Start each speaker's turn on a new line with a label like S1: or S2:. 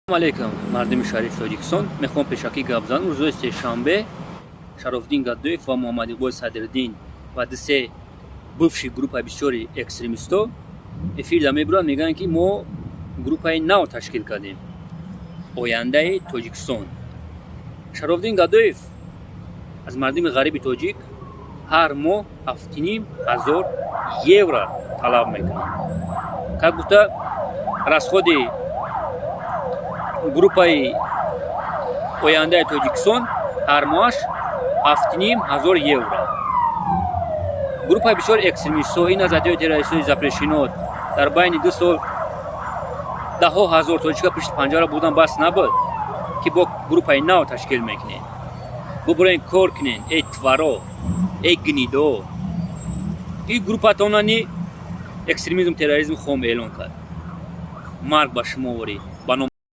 S1: Алейкум, мардими шариф Тоҷикистон. Мехоҳам пешакӣ гап занам. Рӯзи сешанбе Шарофдин Гадоев ва Муҳаммадиқбой Садриддин ва се бывши группаи бисёри экстремисто эфирда мебуранд, мегӯянд ки мо группаи нав ташкил кардем. Ояндаи Тоҷикистон. Шарофдин Гадоев аз мардими ғариби тоҷик ҳар моҳ 7,500 евро талаб мекунад. Как будто расходи группаи Ояндаи Тоҷикистон ҳар моҳаш 7,500 евро. Группаи бисёр экстремистҳо, ин назариёи террористии запрешенот дар байни 2 сол даҳо ҳазор тоҷика пишти панҷара будан бас набуд, ки бо группаи нав ташкил мекунем. Бубурен кор кунен, эй тваро, эй гнидо. Ин группатонани экстремизм, терроризм хом эълон кард. Марг ба шумо ворид.